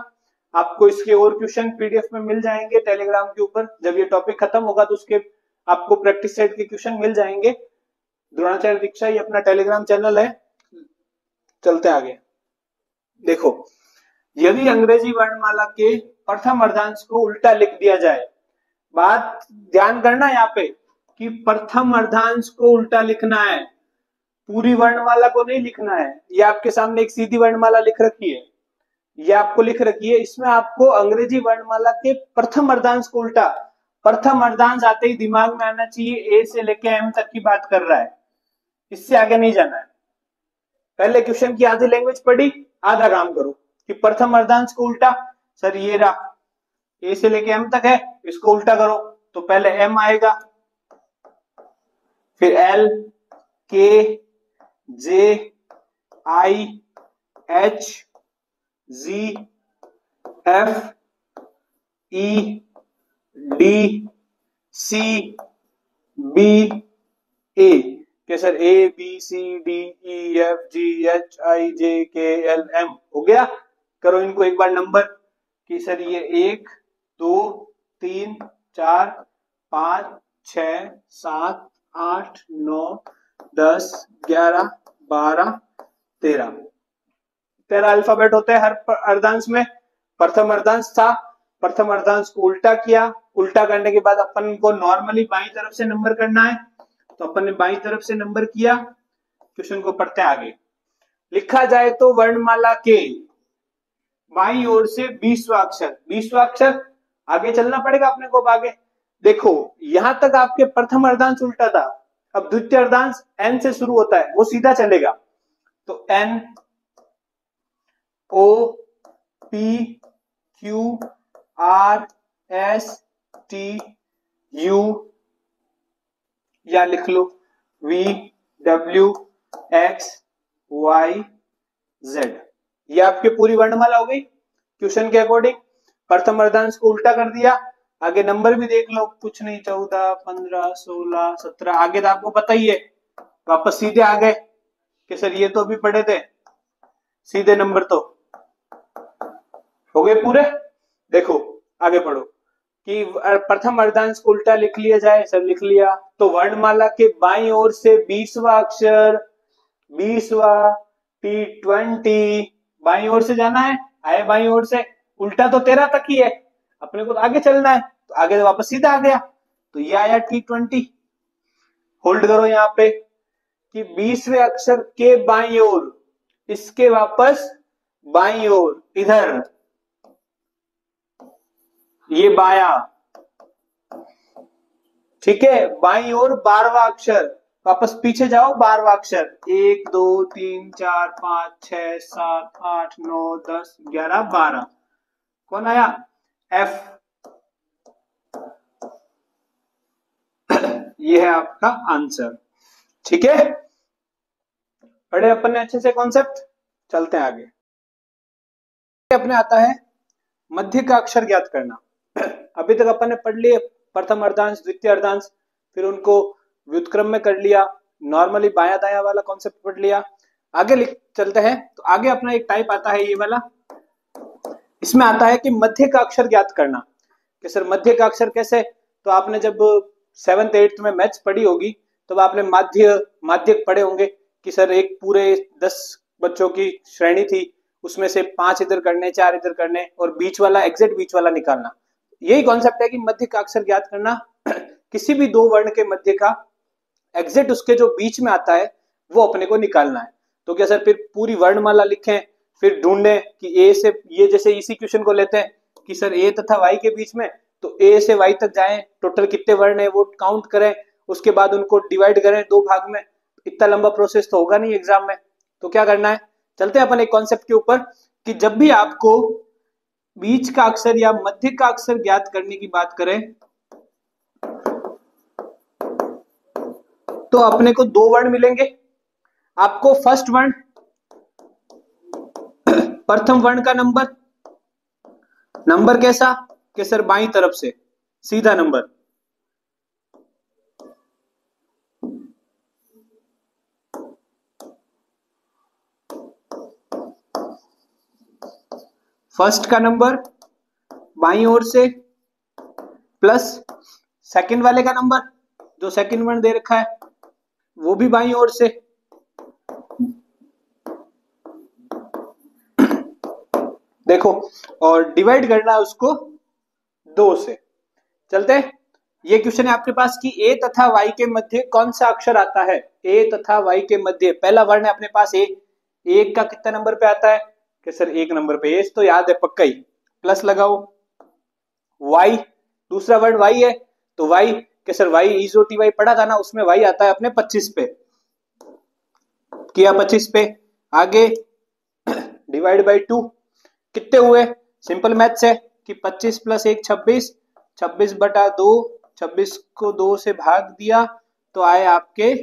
आपको इसके और क्वेश्चन पीडीएफ में मिल जाएंगे टेलीग्राम के ऊपर। जब ये टॉपिक खत्म होगा तो उसके आपको प्रैक्टिस सेट के क्वेश्चन मिल जाएंगे। द्रोणाचार्य दीक्षा ये अपना टेलीग्राम चैनल है। चलते आगे। देखो, यदि अंग्रेजी वर्णमाला के प्रथम अर्धांश को उल्टा लिख दिया जाए, बात ध्यान करना यहाँ पे कि प्रथम अर्धांश को उल्टा लिखना है, पूरी वर्णमाला को नहीं लिखना है। ये आपके सामने एक सीधी वर्णमाला लिख रखी है, ये आपको लिख रखी है, इसमें आपको अंग्रेजी वर्णमाला के प्रथम अर्धांश को उल्टा, प्रथम अर्धांश आते ही दिमाग में आना चाहिए ए से लेके एम तक की बात कर रहा है, इससे आगे नहीं जाना है। पहले क्वेश्चन की आधी लैंग्वेज पढ़ी, आधा काम करो कि प्रथम अर्धांश को उल्टा। सर ये रहा, ए से लेके एम तक है, इसको उल्टा करो तो पहले एम आएगा, फिर L, K, J, I, H, G, F, E, D, C, B, A. के sir A B C D E F G H I J K L M हो गया। करो इनको एक बार नंबर कि सर ये 1 2 3 4 5 6 7 8 9 10 11 12 13 अल्फाबेट होते हैं हर अर्धांश में। प्रथम अर्धांश था, प्रथम अर्धांश को उल्टा किया, उल्टा करने के बाद अपन को नॉर्मली बाईं तरफ से नंबर करना है, तो अपन ने बाईं तरफ से नंबर किया। क्वेश्चन को पढ़ते आगे। लिखा जाए तो वर्णमाला के बाईं ओर से 20वां अक्षर, 20वां अक्षर आगे चलना पड़ेगा अपने को। आगे देखो, यहां तक आपके प्रथम अर्धांश उल्टा था, अब द्वितीय अर्धांश एन से शुरू होता है, वो सीधा चलेगा। तो N O P Q R S T U, या लिख लो V W X Y Z. ये आपकी पूरी वर्णमाला हो गई क्वेश्चन के अकॉर्डिंग। प्रथम अर्धांश को उल्टा कर दिया, आगे नंबर भी देख लो, कुछ नहीं 14 15 16 17, आगे तो आपको पता ही है। वापस सीधे आ गए कि सर ये तो अभी पढ़े थे, सीधे नंबर तो हो गए पूरे। देखो आगे पढ़ो कि प्रथम अर्धांश को उल्टा लिख लिया जाए। सर लिख लिया, तो वर्णमाला के बाईं ओर से 20वां अक्षर, 20वां T20 बाईं ओर से जाना है, आए बाईं ओर से, उल्टा तो 13 तक ही है, अपने को तो आगे चलना है, तो आगे तो वापस सीधा आ गया, तो ये आया T20। होल्ड करो यहाँ पे कि 20वें अक्षर के बाईं ओर, इसके वापस बाईं ओर, इधर ये बाया, ठीक है, बाईं ओर 12वां अक्षर, वापस पीछे जाओ 12वां अक्षर, 1 2 3 4 5 6 7 8 9 10 11 12, कौन आया? एफ। ये है आपका आंसर। ठीक है, पढ़े अपन ने अच्छे से कॉन्सेप्ट। चलते हैं आगे। अपने आता है मध्य का अक्षर ज्ञात करना। अभी तक अपन ने पढ़ लिए प्रथम अर्धांश, द्वितीय अर्धांश, फिर उनको व्युत्क्रम में कर लिया, नॉर्मली बाया दाया वाला कॉन्सेप्ट पढ़ लिया। आगे चलते हैं, तो आगे अपना एक टाइप आता है ये वाला, इसमें आता है कि मध्य का अक्षर ज्ञात करना। कि सर मध्य का अक्षर कैसे? तो आपने जब 7th 8th में मैथ्स पढ़ी होगी तो आपने माध्यक पढ़े होंगे कि सर एक पूरे 10 बच्चों की श्रेणी थी, उसमें से 5 इधर करने, 4 इधर करने, और बीच वाला एग्जैक्ट बीच वाला निकालना। यही कॉन्सेप्ट है कि मध्य का अक्षर ज्ञात करना। किसी भी दो वर्ण के मध्य का एग्जैक्ट उसके जो बीच में आता है वो अपने को निकालना है। तो क्या सर फिर पूरी वर्णमाला लिखें, फिर ढूंढें कि ए से, ये जैसे इसी क्वेश्चन को लेते हैं कि सर ए तथा वाई के बीच में तो ए से वाई तक जाएं, टोटल कितने वर्ण है वो काउंट करें, उसके बाद उनको डिवाइड करें 2 भाग में। इतना लंबा प्रोसेस तो होगा नहीं एग्जाम में। तो क्या करना है, चलते हैं अपन एक कॉन्सेप्ट के ऊपर कि जब भी आपको बीच का अक्षर या मध्य का अक्षर ज्ञात करने की बात करें तो अपने को 2 वर्ण मिलेंगे। आपको फर्स्ट वर्ण, प्रथम वर्ण का नंबर कैसा कि सर बाईं तरफ से सीधा नंबर। फर्स्ट का नंबर बाईं ओर से प्लस सेकंड वाले का नंबर जो सेकंड वर्ण दे रखा है वो भी बाईं ओर से। देखो, और डिवाइड करना है उसको 2 से। चलते हैं, ये क्वेश्चन है आपके पास कि ए तथा वाई के मध्य कौन सा अक्षर आता है। ए तथा वाई के मध्य पहला वर्ण है अपने पास ए। एक का कितना नंबर पे आता है कि सर 1 नंबर पे। ए तो याद है पक्का ही, प्लस लगाओ। वाई, दूसरा वर्ण वाई है तो वाई कि सर वाई इजो टी वाई पढ़ा था ना, उसमें वाई आता है अपने 25 पे। किया 25 पे, आगे डिवाइड बाई 2 कितने हुए, सिंपल मैथ्स है कि 25 प्लस 1 26, 26 बटा 2, 26 को 2 से भाग दिया तो आए आपके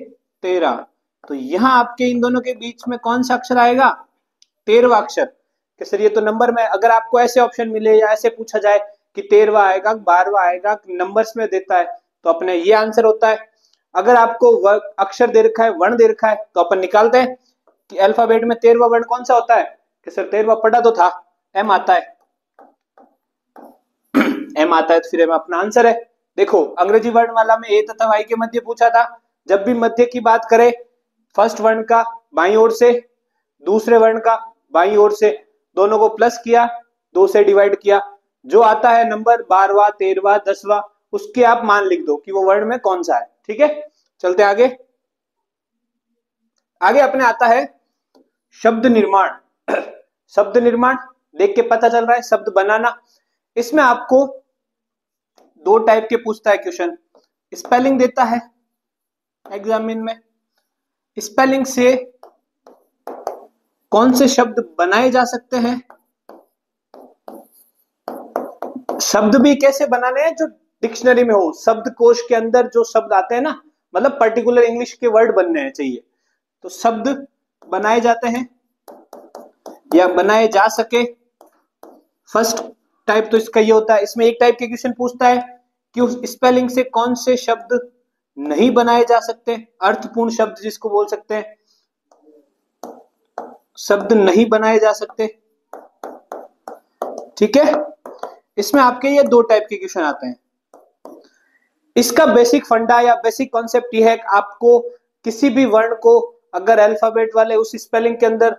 13। तो यहां आपके इन दोनों के बीच में कौन सा अक्षर आएगा, 13वां अक्षर। कि सर ये तो नंबर में, अगर आपको ऐसे ऑप्शन मिले या ऐसे पूछा जाए कि 13वां आएगा 12वां आएगा, नंबर्स में देता है तो अपने ये आंसर होता है। अगर आपको अक्षर दे रखा है, वर्ण दे रखा है तो अपन निकालते हैं कि अल्फाबेट में 13वां वर्ण कौन सा होता है। कि सर 13वां पढ़ा तो था, एम आता है। एम आता है तो फिर एम अपना आंसर है। देखो, अंग्रेजी वर्ण वाला में ए तथा वाई के मध्य पूछा था। जब भी मध्य की बात करें, फर्स्ट वर्ण का बाईं ओर से, दूसरे वर्ण का बाईं ओर से, दोनों को प्लस किया, 2 से डिवाइड किया, जो आता है नंबर 12वां 13वां 10वां उसके आप मान लिख दो कि वो वर्ण में कौन सा है। ठीक है, चलते आगे। आगे अपने आता है शब्द निर्माण। शब्द निर्माण देख के पता चल रहा है शब्द बनाना। इसमें आपको 2 टाइप के पूछता है क्वेश्चन। स्पेलिंग देता है एग्जामिन में, स्पेलिंग से कौन से शब्द बनाए जा सकते हैं। शब्द भी कैसे बनाने हैं, जो डिक्शनरी में हो, शब्द कोश के अंदर जो शब्द आते हैं ना, मतलब पर्टिकुलर इंग्लिश के वर्ड बनने हैं चाहिए तो शब्द बनाए जाते हैं या बनाए जा सके। फर्स्ट टाइप तो इसका ये होता है। इसमें एक टाइप के क्वेश्चन पूछता है कि उस स्पेलिंग से कौन से शब्द नहीं बनाए जा सकते, अर्थपूर्ण शब्द जिसको बोल सकते हैं, शब्द नहीं बनाए जा सकते। ठीक है, इसमें आपके ये 2 टाइप के क्वेश्चन आते हैं। इसका बेसिक फंडा या बेसिक कॉन्सेप्ट ये है कि आपको किसी भी वर्ण को अगर अल्फाबेट वाले उस स्पेलिंग के अंदर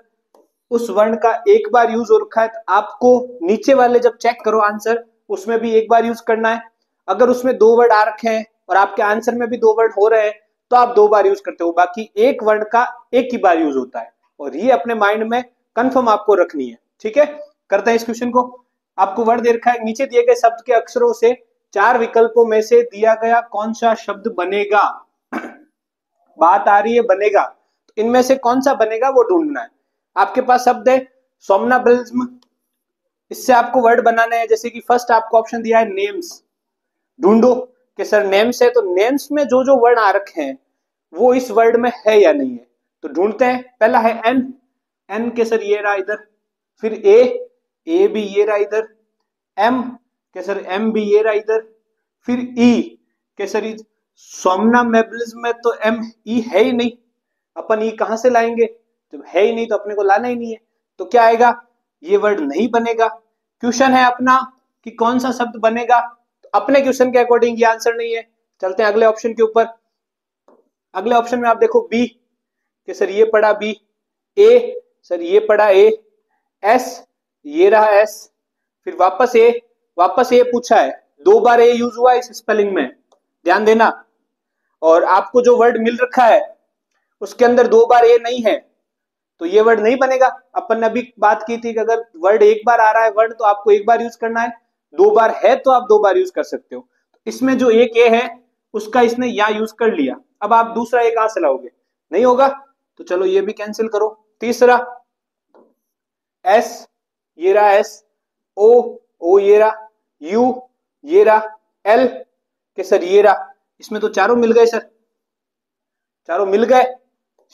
उस वर्ण का एक बार यूज हो रखा है तो आपको नीचे वाले जब चेक करो आंसर, उसमें भी एक बार यूज करना है। अगर उसमें 2 वर्ड आ रखे हैं और आपके आंसर में भी 2 वर्ड हो रहे हैं तो आप 2 बार यूज करते हो, बाकी एक वर्ण का एक ही बार यूज होता है। और ये अपने माइंड में कंफर्म आपको रखनी है। ठीक है, करते हैं इस क्वेश्चन को। आपको वर्ड दे रखा है, नीचे दिए गए शब्द के अक्षरों से 4 विकल्पों में से दिया गया कौन सा शब्द बनेगा। बात आ रही है बनेगा, तो इनमें से कौन सा बनेगा वो ढूंढना है। आपके पास शब्द है सोमनाबिलिज्म, इससे आपको वर्ड बनाने हैं। जैसे कि फर्स्ट आपको ऑप्शन दिया है नेम्स, ढूंढो कि सर नेम्स है तो नेम्स में जो जो वर्ड आ रखे हैं वो इस वर्ड में है या नहीं है, तो ढूंढते हैं। पहला है एन, एन के सर ये रहा इधर, फिर ए भी ये रहा इधर, एम के सर एम भी ये रहा इधर, फिर ई के सर सोमनाबिलिज्म में तो एम ई है ही नहीं, अपन ई कहां से लाएंगे, जब है ही नहीं तो अपने को लाना ही नहीं है, तो क्या आएगा, ये वर्ड नहीं बनेगा। क्वेश्चन है अपना कि कौन सा शब्द बनेगा, तो अपने क्वेश्चन के अकॉर्डिंग ये आंसर नहीं है। चलते हैं अगले ऑप्शन के ऊपर। अगले ऑप्शन में आप देखो बी कि सर ये पढ़ा बी, ए सर ये पढ़ा ए, एस ये रहा एस, फिर वापस ए पूछा है, 2 बार ए यूज हुआ इस स्पेलिंग में, ध्यान देना। और आपको जो वर्ड मिल रखा है उसके अंदर 2 बार ए नहीं है तो ये वर्ड नहीं बनेगा। अपन ने अभी बात की थी कि अगर वर्ड एक बार आ रहा है वर्ड तो आपको एक बार यूज करना है, दो बार है तो आप दो बार यूज कर सकते हो। इसमें जो एक ए है उसका इसने या यूज कर लिया, अब आप दूसरा एक कहां से लाओगे, नहीं होगा, तो चलो ये भी कैंसिल करो। तीसरा एस, ये रहा एस, ओ ये रहा, यू ये रहा, एल के सर ये रहा, इसमें तो चारों मिल गए सर, चारों मिल गए,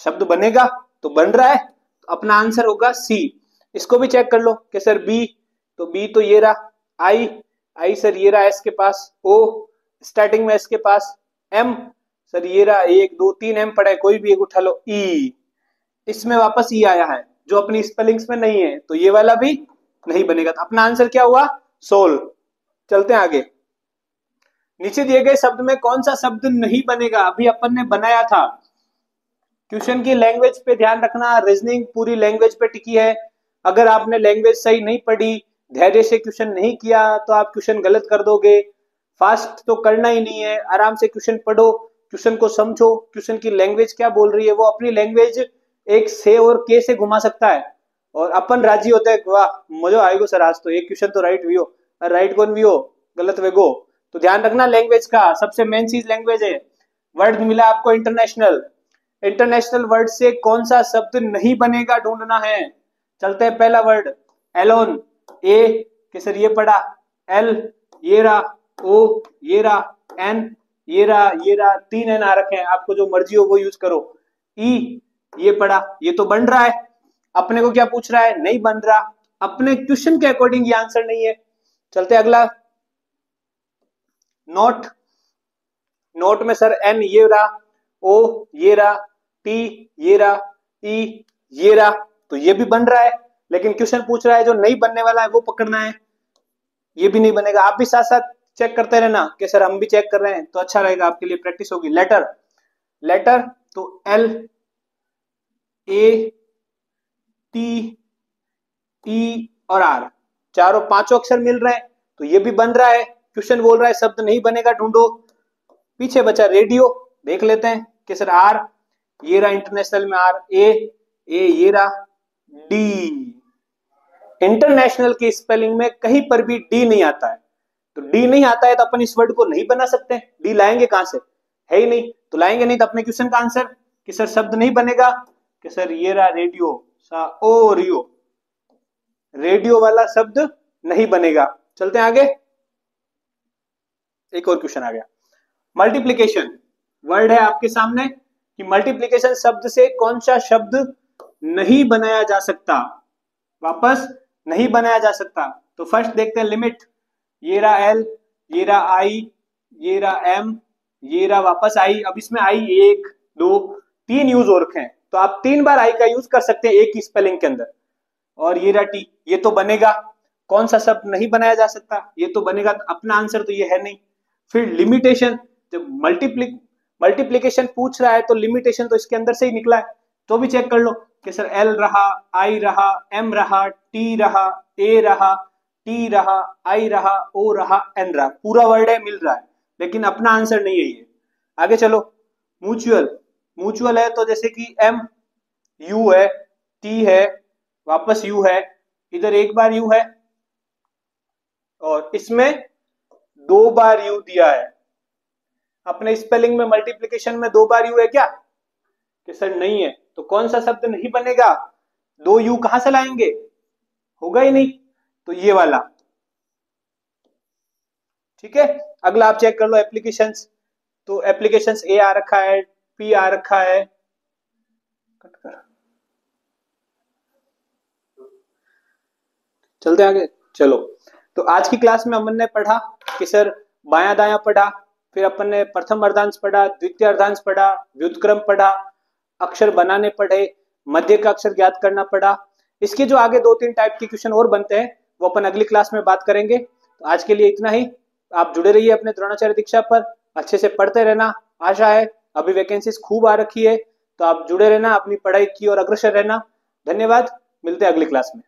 शब्द बनेगा, तो बन रहा है, तो अपना आंसर होगा सी। इसको भी चेक कर लो कि सर बी, तो बी तो ये रहा, आई सर ये रहा एस के पास, ओ स्टार्टिंग में एस के पास, एम सर ये रहा, एक दो तीन एम पड़ा है, कोई भी एक उठा लो, ई, इसमें वापस ई आया है जो अपनी स्पेलिंग्स में नहीं है, तो ये वाला भी नहीं बनेगा, तो अपना आंसर क्या हुआ, सोल। चलते हैं आगे। नीचे दिए गए शब्द में कौन सा शब्द नहीं बनेगा, अभी अपन ने बनाया था। क्वेश्चन की लैंग्वेज पे ध्यान रखना, रीजनिंग पूरी लैंग्वेज पे टिकी है। अगर आपने लैंग्वेज सही नहीं पढ़ी, धैर्य से क्वेश्चन नहीं किया, तो आप क्वेश्चन गलत कर दोगे। फास्ट तो करना ही नहीं है, आराम से क्वेश्चन पढ़ो, क्वेश्चन को समझो, क्वेश्चन की लैंग्वेज क्या बोल रही है, वो अपनी लैंग्वेज एक से और के से घुमा सकता है, और अपन राजी होते हैं, वाह मजा आएगा सर आज तो एक क्वेश्चन तो राइट भी हो, राइट कौन भी हो गलत वेगो। तो ध्यान रखना लैंग्वेज का, सबसे मेन चीज लैंग्वेज है। वर्ड मिला आपको इंटरनेशनल, इंटरनेशनल वर्ड से कौन सा शब्द नहीं बनेगा ढूंढना है। चलते हैं, पहला वर्ड एलोन, ए के सर ये पड़ा, एल ये रहा, ओ ये रहा, एन ये रहा, तीन एन आ रखे हैं, आपको जो मर्जी हो वो यूज करो। ई ये पड़ा, ये तो बन रहा है, अपने को क्या पूछ रहा है, नहीं बन रहा, अपने क्वेश्चन के अकॉर्डिंग ये आंसर नहीं है। चलते अगला, नोट, नोट में सर एन ये रहा, ओ ये रहा, टी ये रहा, ई ये रहा, तो ये भी बन रहा है, लेकिन क्वेश्चन पूछ रहा है जो नहीं बनने वाला है वो पकड़ना है, ये भी नहीं बनेगा। आप भी साथ साथ चेक करते रहना कि सर हम भी चेक कर रहे हैं, तो अच्छा रहेगा, आपके लिए प्रैक्टिस होगी। लेटर, लेटर तो एल, ए, टी, ई और आर, चारों पांचों अक्षर मिल रहे हैं, तो ये भी बन रहा है। क्वेश्चन बोल रहा है शब्द नहीं बनेगा ढूंढो। पीछे बचा रेडियो, देख लेते हैं कि सर आर ये रहा, इंटरनेशनल में आर, ए ये रहा, डी, इंटरनेशनल की स्पेलिंग में कहीं पर भी डी नहीं आता है, तो डी नहीं आता है तो अपन इस वर्ड को नहीं बना सकते, डी लाएंगे कहां से, है ही नहीं, तो लाएंगे नहीं, तो अपने क्वेश्चन का आंसर कि सर शब्द नहीं बनेगा, कि सर ये रहा रेडियो, सा ओ रियो, रेडियो वाला शब्द नहीं बनेगा। चलते हैं आगे, एक और क्वेश्चन आ गया, मल्टीप्लीकेशन। वर्ड है आपके सामने कि मल्टीप्लीकेशन शब्द से कौन सा शब्द नहीं बनाया जा सकता, वापस नहीं बनाया जा सकता। तो फर्स्ट देखते हैं लिमिट, ये रहा एल, ये रहा आई, ये रहा एम, ये रहा वापस आई, अब इसमें आई एक दो तीन यूज हो रखे हैं, तो आप तीन बार आई का यूज कर सकते हैं एक ही स्पेलिंग के अंदर। और ये रहा टी, ये तो बनेगा, कौन सा शब्द नहीं बनाया जा सकता, ये तो बनेगा, तो अपना आंसर तो ये है नहीं। फिर लिमिटेशन, जब मल्टीप्लीकेशन पूछ रहा है तो लिमिटेशन तो इसके अंदर से ही निकला है, तो भी चेक कर लो कि सर एल रहा, आई रहा, एम रहा, टी रहा, ए रहा, टी रहा, आई रहा, ओ रहा, एन रहा, पूरा वर्ड है, मिल रहा है, लेकिन अपना आंसर नहीं है ये। आगे चलो, म्यूचुअल, म्यूचुअल है तो जैसे कि एम, यू है, टी है, वापस यू है, इधर एक बार यू है, और इसमें दो बार यू दिया है। अपने स्पेलिंग में मल्टीप्लिकेशन में दो बार यू है क्या, कि सर नहीं है, तो कौन सा शब्द नहीं बनेगा, दो यू कहां से लाएंगे, होगा ही नहीं, तो ये वाला। ठीक है, अगला आप चेक कर लो एप्लीकेशंस, तो एप्लीकेशंस ए आ रखा है, पी आ रखा है, कट कर, चलते आगे। चलो, तो आज की क्लास में हमने पढ़ा कि सर बायां दायां पढ़ा, फिर अपन ने प्रथम अर्धांश पढ़ा, द्वितीय अर्धांश पढ़ा, व्युत्क्रम पढ़ा, अक्षर बनाने पढ़े, मध्य का अक्षर ज्ञात करना पड़ा। इसके जो आगे दो तीन टाइप के क्वेश्चन और बनते हैं वो अपन अगली क्लास में बात करेंगे। तो आज के लिए इतना ही, आप जुड़े रहिए अपने द्रोणाचार्य दीक्षा पर, अच्छे से पढ़ते रहना। आशा है अभी वैकेंसीज खूब आ रखी है, तो आप जुड़े रहना, अपनी पढ़ाई की ओर अग्रसर रहना। धन्यवाद, मिलते हैं अगली क्लास में।